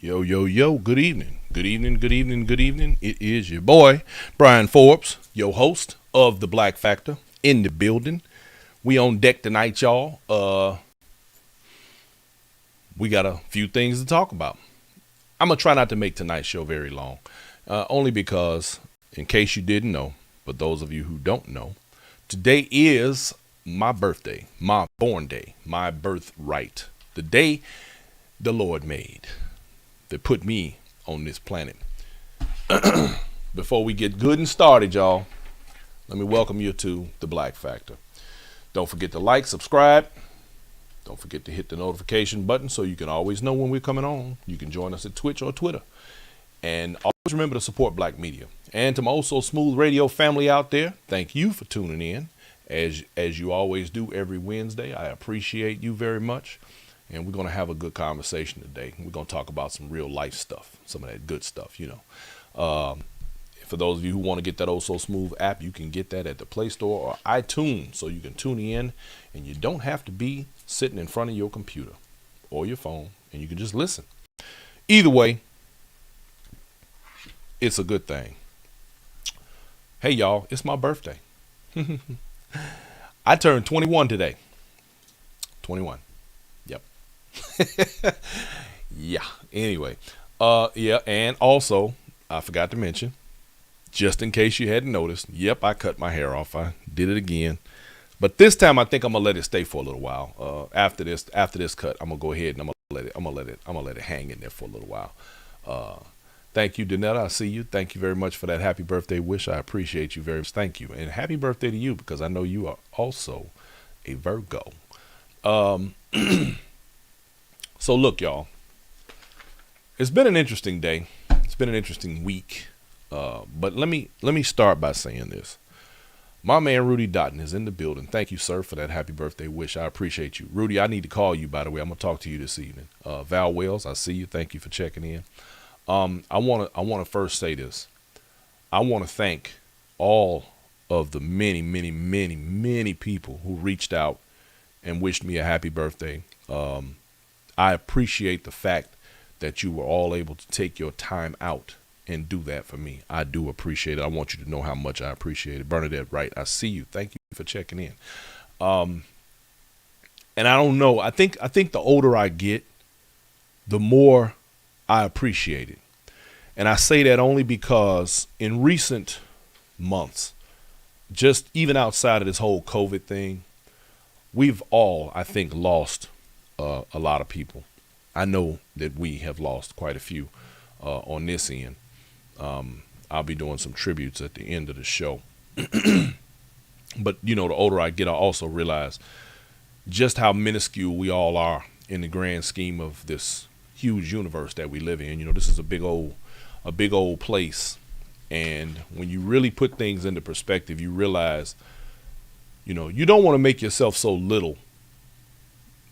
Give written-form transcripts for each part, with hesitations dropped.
Yo, yo, yo, good evening. Good evening, good evening, good evening. It is your boy, Brian Forbes, your host of The Black Factor, in the building. We on deck tonight, y'all. We got a few things to talk about. I'm going to try not to make tonight's show very long, only because, in case you didn't know, but those of you who don't know, today is my birthday, my born day, my birthright, the day the Lord made that put me on this planet. Before we get good and started, y'all, let me welcome you to The Black Factor. Don't forget to like, subscribe. Don't forget to hit the notification button so you can always know when we're coming on. You can join us at Twitch or Twitter. And always remember to support black media. And to my also smooth radio family out there, thank you for tuning in, as you always do every Wednesday. I appreciate you very much. And we're going to have a good conversation today. We're going to talk about some real life stuff, some of that good stuff, you know. For those of you who want to get that Oh So Smooth app, you can get that at the Play Store or iTunes. So you can tune in and you don't have to be sitting in front of your computer or your phone, and you can just listen. Either way, it's a good thing. Hey, y'all, it's my birthday. I turned 21 today. 21. Yep. Yeah. Anyway, yeah. And also, I forgot to mention, just in case you hadn't noticed, yep, I cut my hair off. I did it again. But this time I think I'm gonna let it stay for a little while. After this cut, I'm gonna go ahead and I'm gonna let it hang in there for a little while. Thank you, Danetta. I see you. Thank you very much for that happy birthday wish. I appreciate you very much. Thank you. And happy birthday to you, because I know you are also a Virgo. So look, y'all, it's been an interesting day. It's been an interesting week. But let me start by saying this. My man Rudy Dotton is in the building. Thank you, sir, for that happy birthday wish. I appreciate you. Rudy, I need to call you, by the way. I'm going to talk to you this evening. Val Wells, I see you. Thank you for checking in. I want to first say this. I want to thank all of the many people who reached out and wished me a happy birthday. I appreciate the fact that you were all able to take your time out and do that for me. I do appreciate it. I want you to know how much I appreciate it. Bernadette Wright, I see you. Thank you for checking in. And I don't know. I think the older I get, the more I appreciate it. And I say that only because in recent months, just even outside of this whole COVID thing, we've all, I think, lost a lot of people. I know that we have lost quite a few on this end. I'll be doing some tributes at the end of the show. But, you know, the older I get, I also realize just how minuscule we all are in the grand scheme of this huge universe that we live in. You know, this is a big old place. And when you really put things into perspective, you realize, you know, you don't want to make yourself so little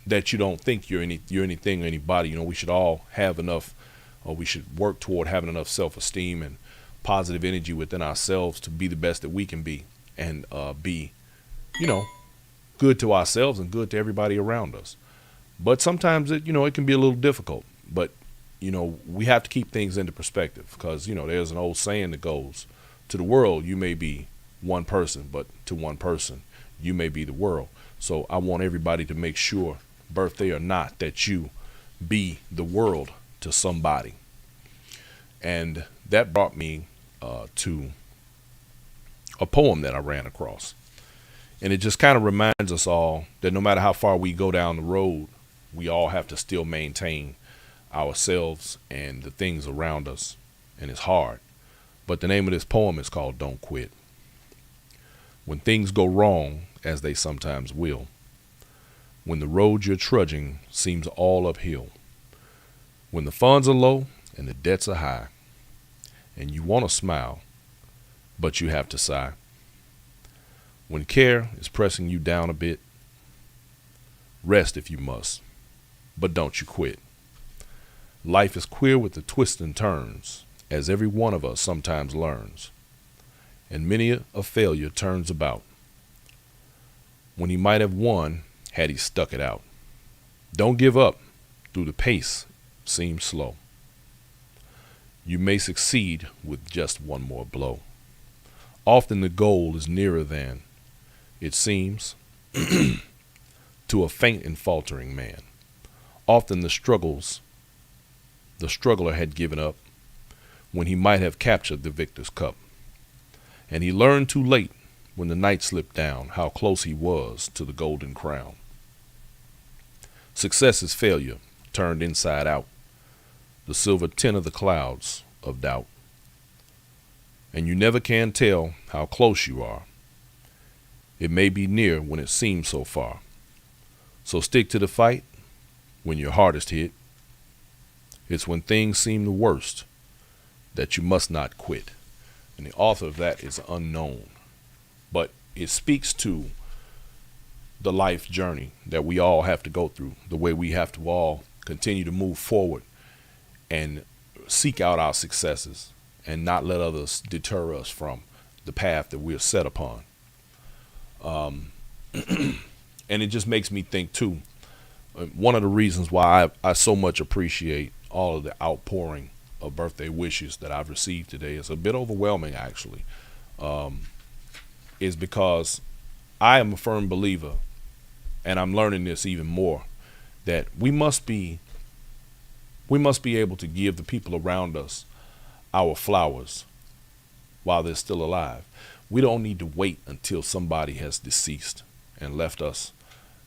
that you don't think you're anything or anybody. You know, we should all have enough, or we should work toward having enough self-esteem and positive energy within ourselves to be the best that we can be, and be, you know, good to ourselves and good to everybody around us. But sometimes it can be a little difficult. But, you know, we have to keep things into perspective, because, you know, there's an old saying that goes, to the world, you may be one person, but to one person, you may be the world. So I want everybody to make sure, birthday or not, that you be the world to somebody. And that brought me to a poem that I ran across. And it just kind of reminds us all that no matter how far we go down the road, we all have to still maintain ourselves and the things around us. And it's hard. But the name of this poem is called Don't Quit. When things go wrong, as they sometimes will, when the road you're trudging seems all uphill, when the funds are low and the debts are high, and you want to smile, but you have to sigh, when care is pressing you down a bit, rest if you must, but don't you quit. Life is queer with the twists and turns, as every one of us sometimes learns, and many a failure turns about, when he might have won had he stuck it out. Don't give up through the pace seems slow. You may succeed with just one more blow. Often the goal is nearer than it seems to a faint and faltering man. Often the struggler had given up when he might have captured the victor's cup. And he learned too late when the night slipped down how close he was to the golden crown. Success is failure turned inside out, the silver tint of the clouds of doubt. And you never can tell how close you are. It may be near when it seems so far. So stick to the fight when you're hardest hit. It's when things seem the worst that you must not quit. And the author of that is unknown. But it speaks to the life journey that we all have to go through, the way we have to all continue to move forward and seek out our successes and not let others deter us from the path that we're set upon. And it just makes me think too, one of the reasons why I so much appreciate all of the outpouring of birthday wishes that I've received today, is a bit overwhelming actually, is because I am a firm believer, and I'm learning this even more, that we must be able to give the people around us our flowers while they're still alive. We don't need to wait until somebody has deceased and left us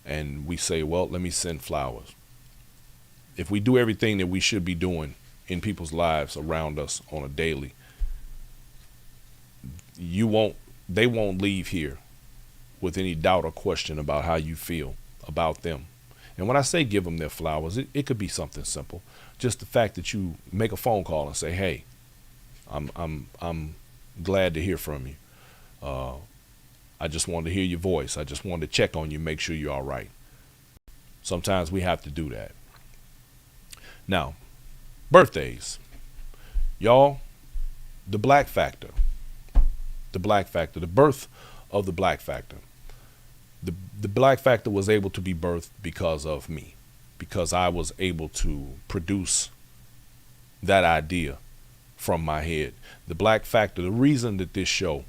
and we say, well, let me send flowers. If we do everything that we should be doing in people's lives around us on a daily, they won't leave here with any doubt or question about how you feel about them. And when I say give them their flowers, it could be something simple. Just the fact that you make a phone call and say, hey, I'm glad to hear from you. I just wanted to hear your voice. I just wanted to check on you, make sure you're all right. Sometimes we have to do that. Now, birthdays. Y'all, the Black Factor. The Black Factor, the birth of the Black Factor. The Black Factor was able to be birthed because of me, because I was able to produce that idea from my head. The Black Factor, the reason that this show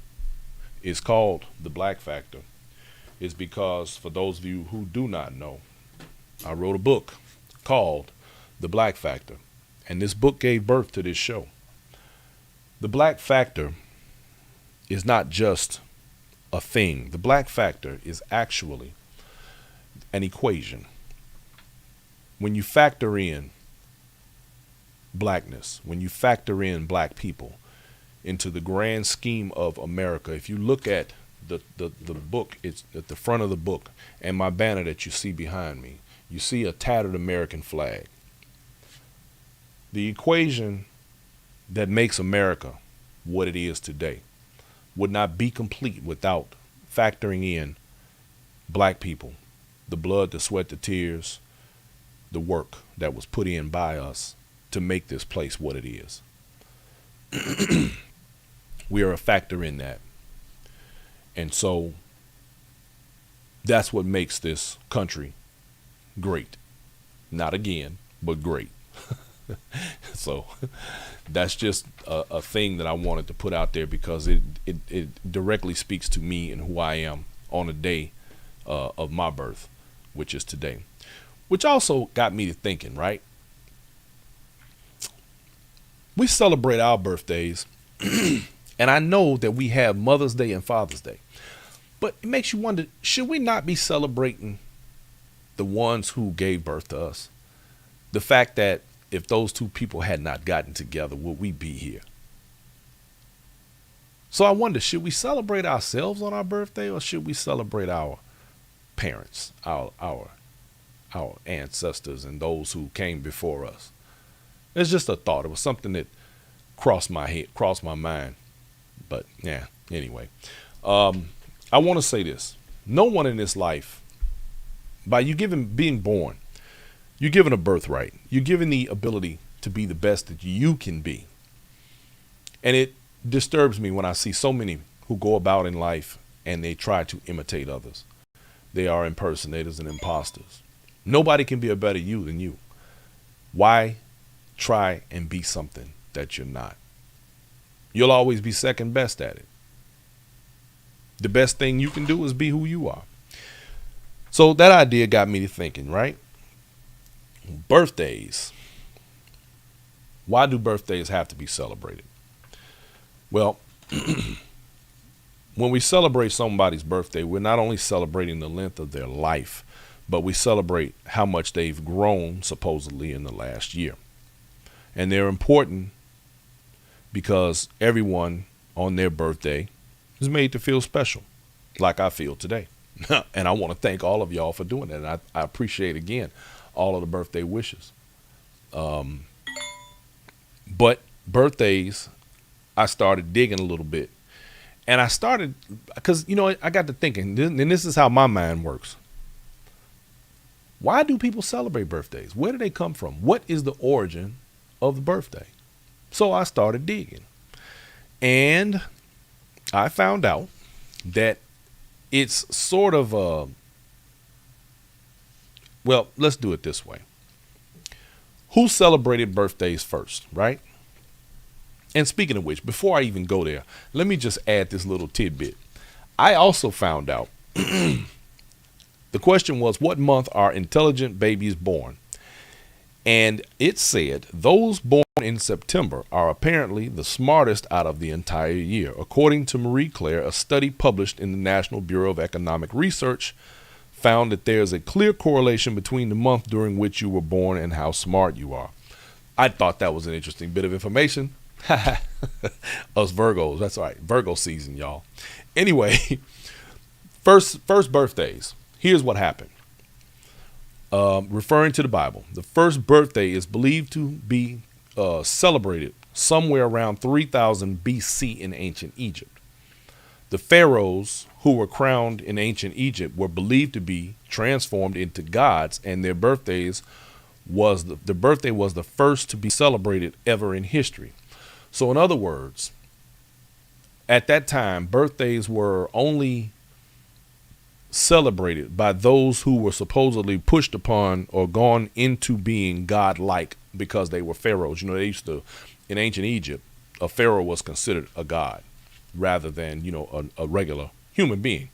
is called The Black Factor is because, for those of you who do not know, I wrote a book called The Black Factor, and this book gave birth to this show. The Black Factor is not just a thing. The Black Factor is actually an equation. When you factor in blackness, when you factor in black people into the grand scheme of America, if you look at the book, it's at the front of the book, and my banner that you see behind me, you see a tattered American flag. The equation that makes America what it is today would not be complete without factoring in black people, the blood, the sweat, the tears, the work that was put in by us to make this place what it is. We are a factor in that. And so that's what makes this country great. Not again, but great. So that's just a thing that I wanted to put out there because it directly speaks to me and who I am on the day of my birth, which is today. Which also got me to thinking, right? We celebrate our birthdays, and I know that we have Mother's Day and Father's Day. But it makes you wonder, should we not be celebrating the ones who gave birth to us? The fact that if those two people had not gotten together, would we be here? So I wonder, should we celebrate ourselves on our birthday, or should we celebrate our parents, our ancestors, and those who came before us? It's just a thought. It was something that crossed my mind. But yeah, anyway. I want to say this. No one in this life, by you being born, you're given a birthright. You're given the ability to be the best that you can be. And it disturbs me when I see so many who go about in life and they try to imitate others. They are impersonators and imposters. Nobody can be a better you than you. Why try and be something that you're not. You'll always be second best at it. The best thing you can do is be who you are. So that idea got me to thinking, right? Birthdays. Why do birthdays have to be celebrated? Well, when we celebrate somebody's birthday, we're not only celebrating the length of their life, but we celebrate how much they've grown supposedly in the last year. And they're important because everyone on their birthday is made to feel special, like I feel today. And I want to thank all of y'all for doing that. And I appreciate, again, all of the birthday wishes. But birthdays, I started digging a little bit. And I started, because, I got to thinking, and this is how my mind works. Why do people celebrate birthdays? Where do they come from? What is the origin of the birthday? So I started digging. And I found out that it's sort of well, let's do it this way. Who celebrated birthdays first, right? And speaking of which, before I even go there, let me just add this little tidbit. I also found out the question was, what month are intelligent babies born? And it said those born in September are apparently the smartest out of the entire year. According to Marie Claire, a study published in the National Bureau of Economic Research found that there's a clear correlation between the month during which you were born and how smart you are. I thought that was an interesting bit of information. Us Virgos, that's right, Virgo season, y'all. Anyway, first birthdays. Here's what happened. Referring to the Bible, the first birthday is believed to be celebrated somewhere around 3000 BC in ancient Egypt. The pharaohs who were crowned in ancient Egypt were believed to be transformed into gods, and their birthdays was the birthday was the first to be celebrated ever in history. So in other words, at that time, birthdays were only celebrated by those who were supposedly pushed upon or gone into being godlike because they were pharaohs. They used to, in ancient Egypt, a pharaoh was considered a god rather than, a regular human being.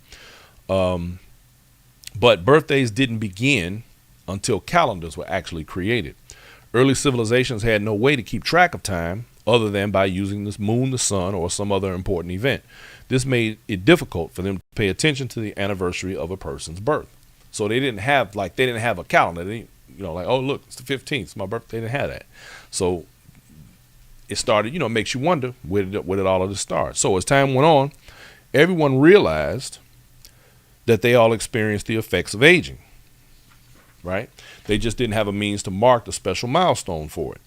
But birthdays didn't begin until calendars were actually created. Early civilizations had no way to keep track of time other than by using the moon, the sun, or some other important event. This made it difficult for them to pay attention to the anniversary of a person's birth. So they didn't have a calendar. They didn't, oh, look, it's the 15th, it's my birthday. They didn't have that. So it started, it makes you wonder where did all of this start? So as time went on, everyone realized that they all experienced the effects of aging, right? They just didn't have a means to mark the special milestone for it.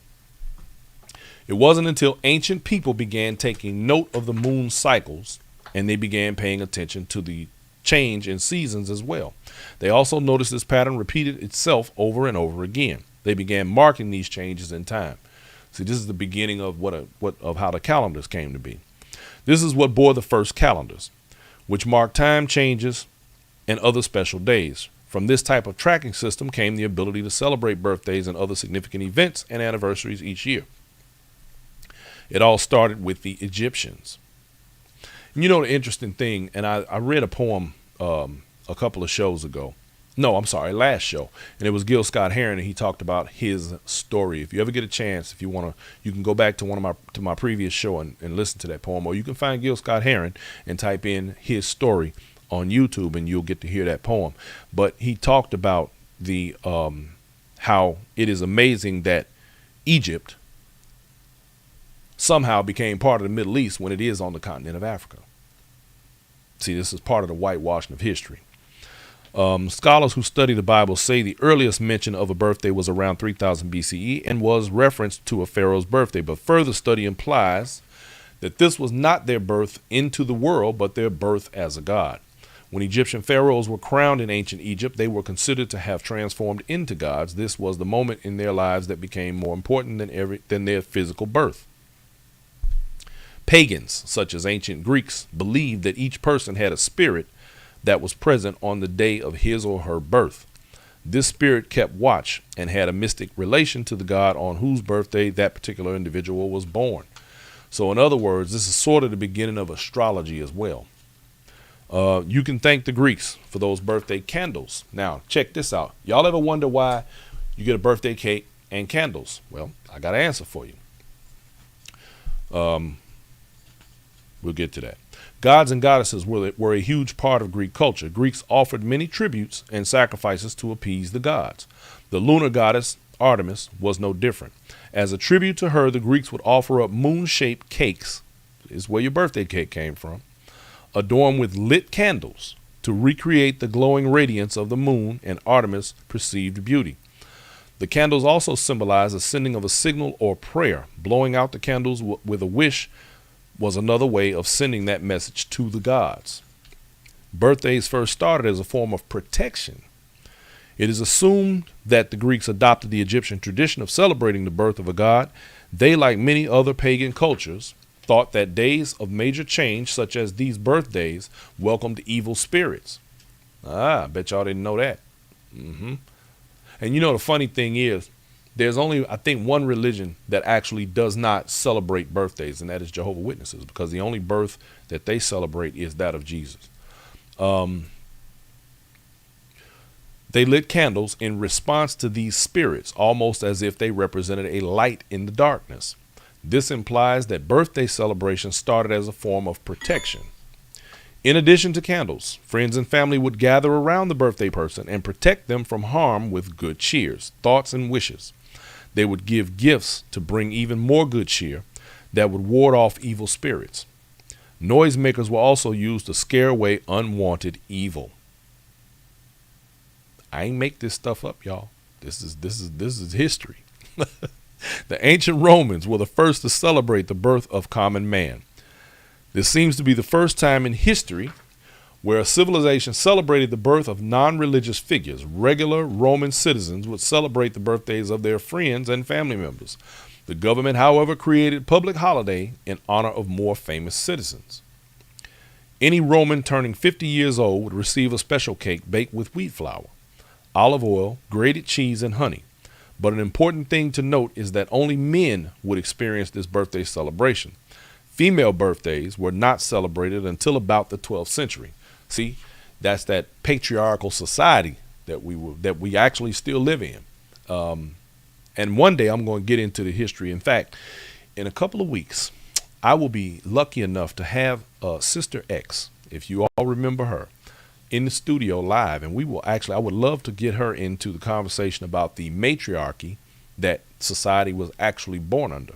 It wasn't until ancient people began taking note of the moon cycles and they began paying attention to the change in seasons as well. They also noticed this pattern repeated itself over and over again. They began marking these changes in time. See, this is the beginning of of how the calendars came to be. This is what bore the first calendars, which marked time changes and other special days. From this type of tracking system came the ability to celebrate birthdays and other significant events and anniversaries each year. It all started with the Egyptians. And the interesting thing, and I read a poem a couple of shows ago. No, I'm sorry, last show. And it was Gil Scott-Heron, and he talked about his story. If you ever get a chance, if you want to, you can go back to my previous show and listen to that poem, or you can find Gil Scott-Heron and type in his story on YouTube, and you'll get to hear that poem. But he talked about the how it is amazing that Egypt somehow became part of the Middle East when it is on the continent of Africa. See, this is part of the whitewashing of history. Scholars who study the Bible say the earliest mention of a birthday was around 3000 BCE and was referenced to a pharaoh's birthday, but further study implies that this was not their birth into the world, but their birth as a god. When Egyptian pharaohs were crowned in ancient Egypt, they were considered to have transformed into gods. This was the moment in their lives that became more important than their physical birth. Pagans, such as ancient Greeks, believed that each person had a spirit that was present on the day of his or her birth. This spirit kept watch and had a mystic relation to the god on whose birthday that particular individual was born. So in other words, this is sort of the beginning of astrology as well. You can thank the Greeks for those birthday candles. Now, check this out. Y'all ever wonder why you get a birthday cake and candles? Well, I got an answer for you. We'll get to that. Gods and goddesses were a huge part of Greek culture. Greeks offered many tributes and sacrifices to appease the gods. The lunar goddess Artemis was no different. As a tribute to her, the Greeks would offer up moon-shaped cakes, is where your birthday cake came from, adorned with lit candles to recreate the glowing radiance of the moon and Artemis' perceived beauty. The candles also symbolize the sending of a signal or prayer. Blowing out the candles with a wish was another way of sending that message to the gods. Birthdays first started as a form of protection. It is assumed that the Greeks adopted the Egyptian tradition of celebrating the birth of a god. They, like many other pagan cultures, thought that days of major change, such as these birthdays, welcomed evil spirits. I bet y'all didn't know that. And you know, the funny thing is, there's only, I think, one religion that actually does not celebrate birthdays, and that is Jehovah's Witnesses, because the only birth that they celebrate is that of Jesus. They lit candles in response to these spirits, almost as if they represented a light in the darkness. This implies that birthday celebrations started as a form of protection. In addition to candles, friends and family would gather around the birthday person and protect them from harm with good cheers, thoughts, and wishes. They would give gifts to bring even more good cheer that would ward off evil spirits. Noisemakers were also used to scare away unwanted evil. I ain't make this stuff up, y'all. This is history. The ancient Romans were the first to celebrate the birth of common man. This seems to be the first time in history where a civilization celebrated the birth of non-religious figures. Regular Roman citizens would celebrate the birthdays of their friends and family members. The government, however, created public holiday in honor of more famous citizens. Any Roman turning 50 years old would receive a special cake baked with wheat flour, olive oil, grated cheese, and honey. But an important thing to note is that only men would experience this birthday celebration. Female birthdays were not celebrated until about the 12th century. See, that's that patriarchal society that we actually still live in. And one day I'm going to get into the history. In fact, in a couple of weeks, I will be lucky enough to have Sister X, if you all remember her, in the studio live. And I would love to get her into the conversation about the matriarchy that society was actually born under.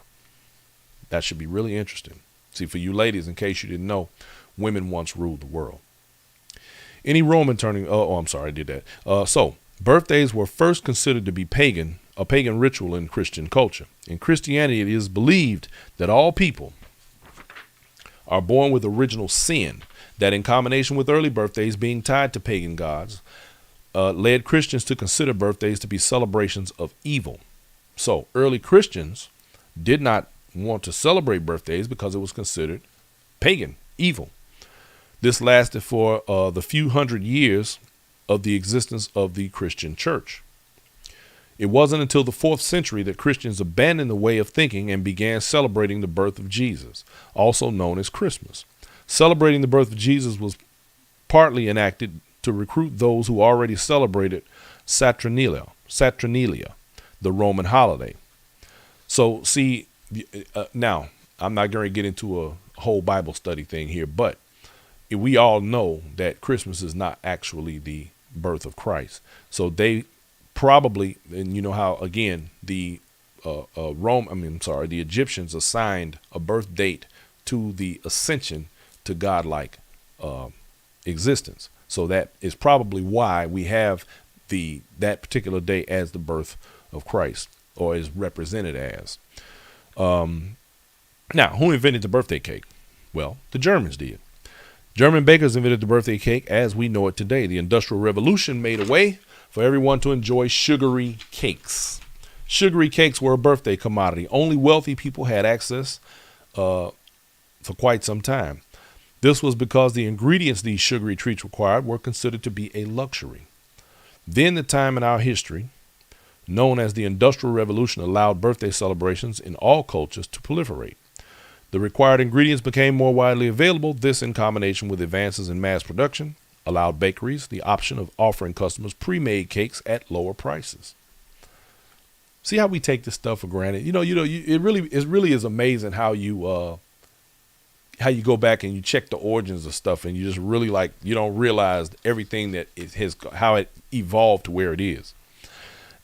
That should be really interesting. See, for you ladies, in case you didn't know, women once ruled the world. Any Roman turning, I'm sorry, I did that. So birthdays were first considered to be a pagan ritual in Christian culture. In Christianity, it is believed that all people are born with original sin, that in combination with early birthdays being tied to pagan gods, led Christians to consider birthdays to be celebrations of evil. So early Christians did not want to celebrate birthdays because it was considered pagan, evil. This lasted for the few hundred years of the existence of the Christian church. It wasn't until the 4th century that Christians abandoned the way of thinking and began celebrating the birth of Jesus, also known as Christmas. Celebrating the birth of Jesus was partly enacted to recruit those who already celebrated Saturnalia, the Roman holiday. So see, now I'm not going to get into a whole Bible study thing here, but we all know that Christmas is not actually the birth of Christ. So they probably, and you know how, again, the Egyptians assigned a birth date to the ascension to godlike existence. So that is probably why we have that particular day as the birth of Christ, or is represented as. Now, who invented the birthday cake? Well, the Germans did. German bakers invented the birthday cake as we know it today. The Industrial Revolution made a way for everyone to enjoy sugary cakes. Sugary cakes were a birthday commodity. Only wealthy people had access for quite some time. This was because the ingredients these sugary treats required were considered to be a luxury. Then the time in our history known as the Industrial Revolution allowed birthday celebrations in all cultures to proliferate. The required ingredients became more widely available. This, in combination with advances in mass production, allowed bakeries the option of offering customers pre-made cakes at lower prices. See how we take this stuff for granted? It really is amazing how you go back and you check the origins of stuff, and you just really you don't realize everything that it has, how it evolved to where it is.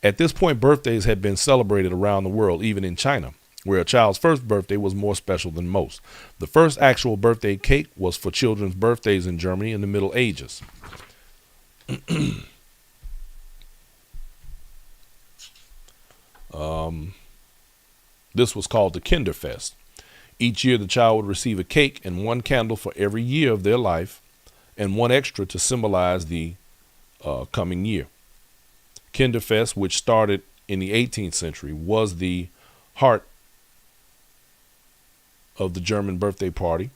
At this point, birthdays had been celebrated around the world, even in China, where a child's first birthday was more special than most. The first actual birthday cake was for children's birthdays in Germany in the Middle Ages. This was called the Kinderfest. Each year, the child would receive a cake and one candle for every year of their life, and one extra to symbolize the coming year. Kinderfest, which started in the 18th century, was the heart of the German birthday party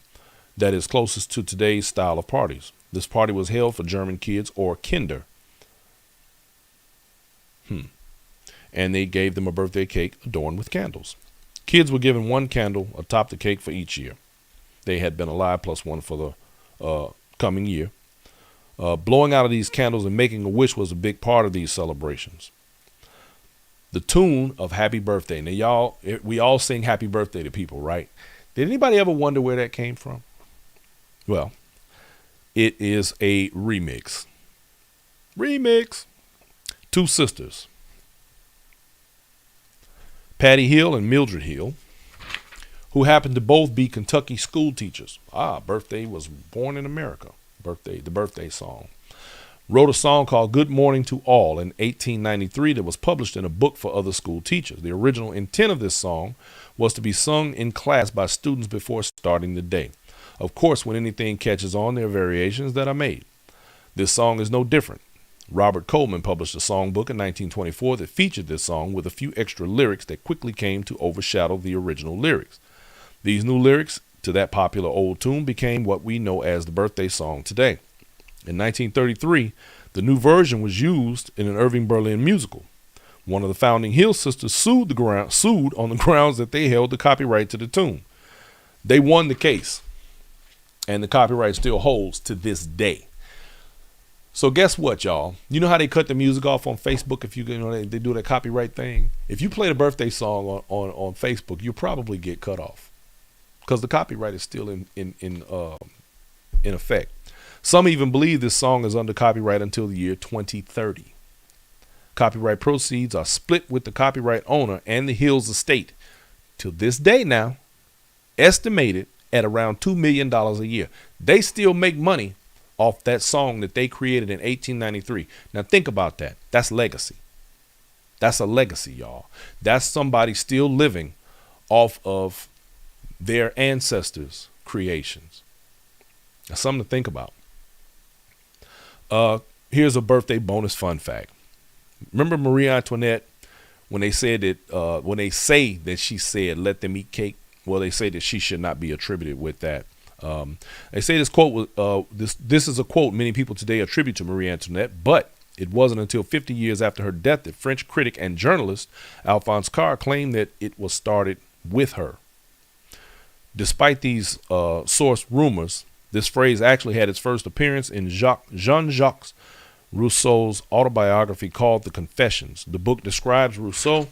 that is closest to today's style of parties. This party was held for German kids, or Kinder. And they gave them a birthday cake adorned with candles. Kids were given one candle atop the cake for each year they had been alive, plus one for the coming year. Blowing out of these candles and making a wish was a big part of these celebrations. The tune of Happy Birthday. Now, we all sing Happy Birthday to people, right? Did anybody ever wonder where that came from? Well, it is a remix. Two sisters, Patty Hill and Mildred Hill, who happened to both be Kentucky school teachers. Birthday was born in America. The birthday song. Wrote a song called Good Morning to All in 1893 that was published in a book for other school teachers. The original intent of this song was to be sung in class by students before starting the day. Of course, when anything catches on, there are variations that are made. This song is no different. Robert Coleman published a songbook in 1924 that featured this song with a few extra lyrics that quickly came to overshadow the original lyrics. These new lyrics to that popular old tune became what we know as the birthday song today. In 1933, the new version was used in an Irving Berlin musical. One of the founding Hill sisters sued on the grounds that they held the copyright to the tune. They won the case, and the copyright still holds to this day. So guess what, y'all? You know how they cut the music off on Facebook? If they do that copyright thing. If you play the birthday song on Facebook, you'll probably get cut off because the copyright is still in effect. Some even believe this song is under copyright until the year 2030. Copyright proceeds are split with the copyright owner and the Hills estate. To this day now, estimated at around $2 million a year. They still make money off that song that they created in 1893. Now think about that. That's legacy. That's a legacy, y'all. That's somebody still living off of their ancestors' creations. That's something to think about. Here's a birthday bonus fun fact. Remember Marie Antoinette when they say that she said, "Let them eat cake"? Well, they say that she should not be attributed with that. They say this quote was this is a quote many people today attribute to Marie Antoinette, but it wasn't until 50 years after her death that French critic and journalist Alphonse Karr claimed that it was started with her. Despite these source rumors, this phrase actually had its first appearance in Jean-Jacques Rousseau's autobiography called The Confessions. The book describes Rousseau's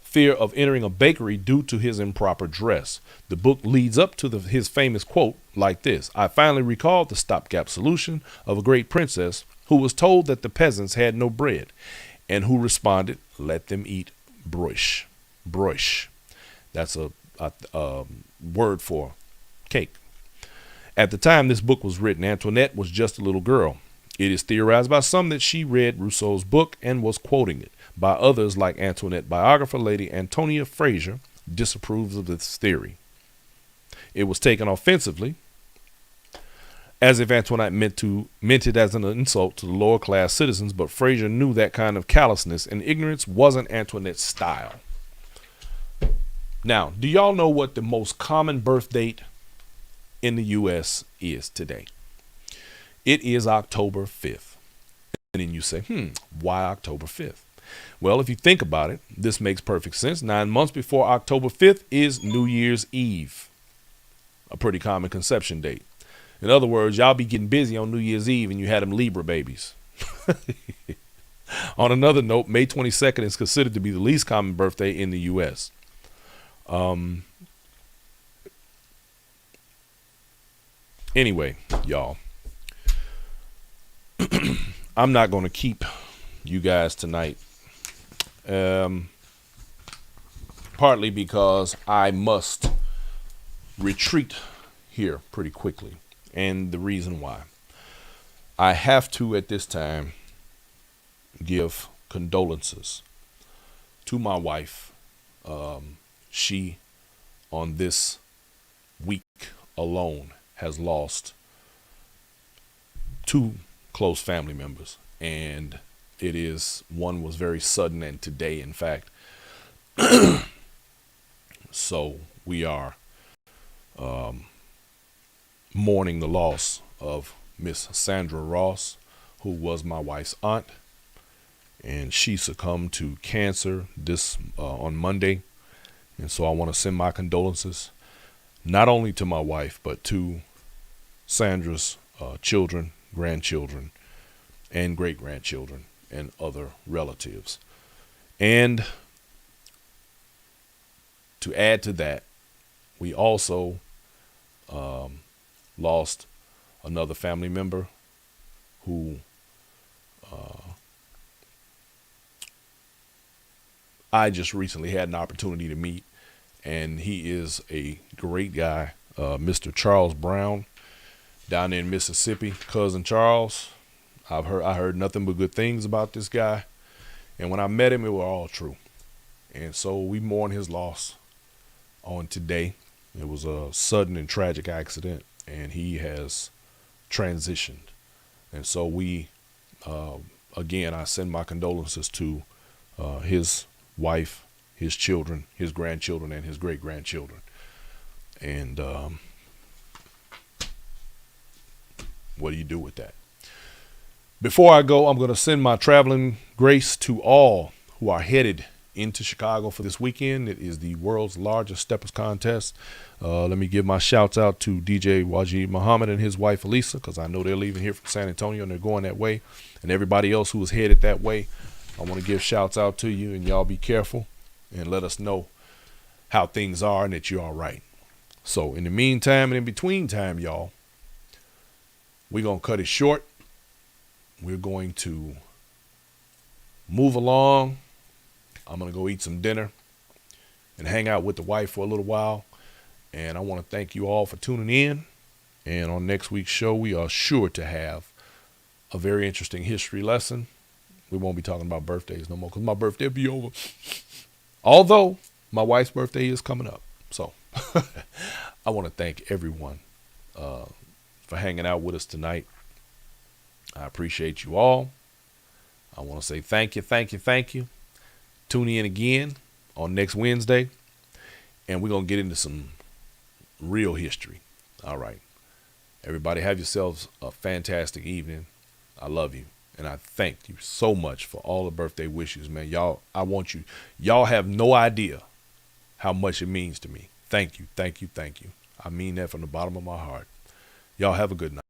fear of entering a bakery due to his improper dress. The book leads up to his famous quote like this: "I finally recalled the stopgap solution of a great princess who was told that the peasants had no bread, and who responded, 'Let them eat broche.'" Broche. That's a word for cake. At the time this book was written, Antoinette was just a little girl. It is theorized by some that she read Rousseau's book and was quoting it. By others, like Antoinette biographer Lady Antonia Fraser, disapproves of this theory. It was taken offensively, as if Antoinette meant it as an insult to the lower class citizens, but Fraser knew that kind of callousness and ignorance wasn't Antoinette's style. Now, do y'all know what the most common birth date in the U.S. is today? It is October 5th. And then you say, why October 5th? Well, if you think about it, this makes perfect sense. 9 months before October 5th is New Year's Eve, a pretty common conception date. In other words, y'all be getting busy on New Year's Eve and you had them Libra babies. On another note, May 22nd is considered to be the least common birthday in the U.S. Anyway, y'all, I'm not going to keep you guys tonight. Partly because I must retreat here pretty quickly. And the reason why, I have to at this time give condolences to my wife. She, on this week alone, has lost 2 close family members, and one was very sudden, and today, in fact. So we are mourning the loss of Miss Sandra Ross, who was my wife's aunt, and she succumbed to cancer on Monday. And so I want to send my condolences not only to my wife, but to Sandra's children, grandchildren, and great-grandchildren, and other relatives. And to add to that, we also lost another family member who I just recently had an opportunity to meet, and he is a great guy, Mr. Charles Brown, down in Mississippi. Cousin Charles, I heard nothing but good things about this guy, and when I met him, it was all true. And so we mourn his loss on today. It was a sudden and tragic accident, and he has transitioned. And so we, again, I send my condolences to his wife, his children, his grandchildren, and his great-grandchildren. And what do you do with that? Before I go, I'm going to send my traveling grace to all who are headed into Chicago for this weekend. It is the world's largest steppers contest. Let me give my shouts out to DJ Wajid Muhammad and his wife Elisa, because I know they're leaving here from San Antonio and they're going that way. And everybody else who is headed that way, I want to give shouts out to you, and y'all be careful and let us know how things are and that you're all right. So in the meantime and in between time, y'all, we're going to cut it short. We're going to move along. I'm going to go eat some dinner and hang out with the wife for a little while. And I want to thank you all for tuning in. And on next week's show, we are sure to have a very interesting history lesson. We won't be talking about birthdays no more, because my birthday will be over. Although my wife's birthday is coming up. So I want to thank everyone for hanging out with us tonight. I appreciate you all. I want to say thank you, thank you, thank you. Tune in again on next Wednesday, and we're going to get into some real history. All right. Everybody have yourselves a fantastic evening. I love you, and I thank you so much for all the birthday wishes, man. Y'all, I want you. Y'all have no idea how much it means to me. Thank you, thank you, thank you. I mean that from the bottom of my heart. Y'all have a good night.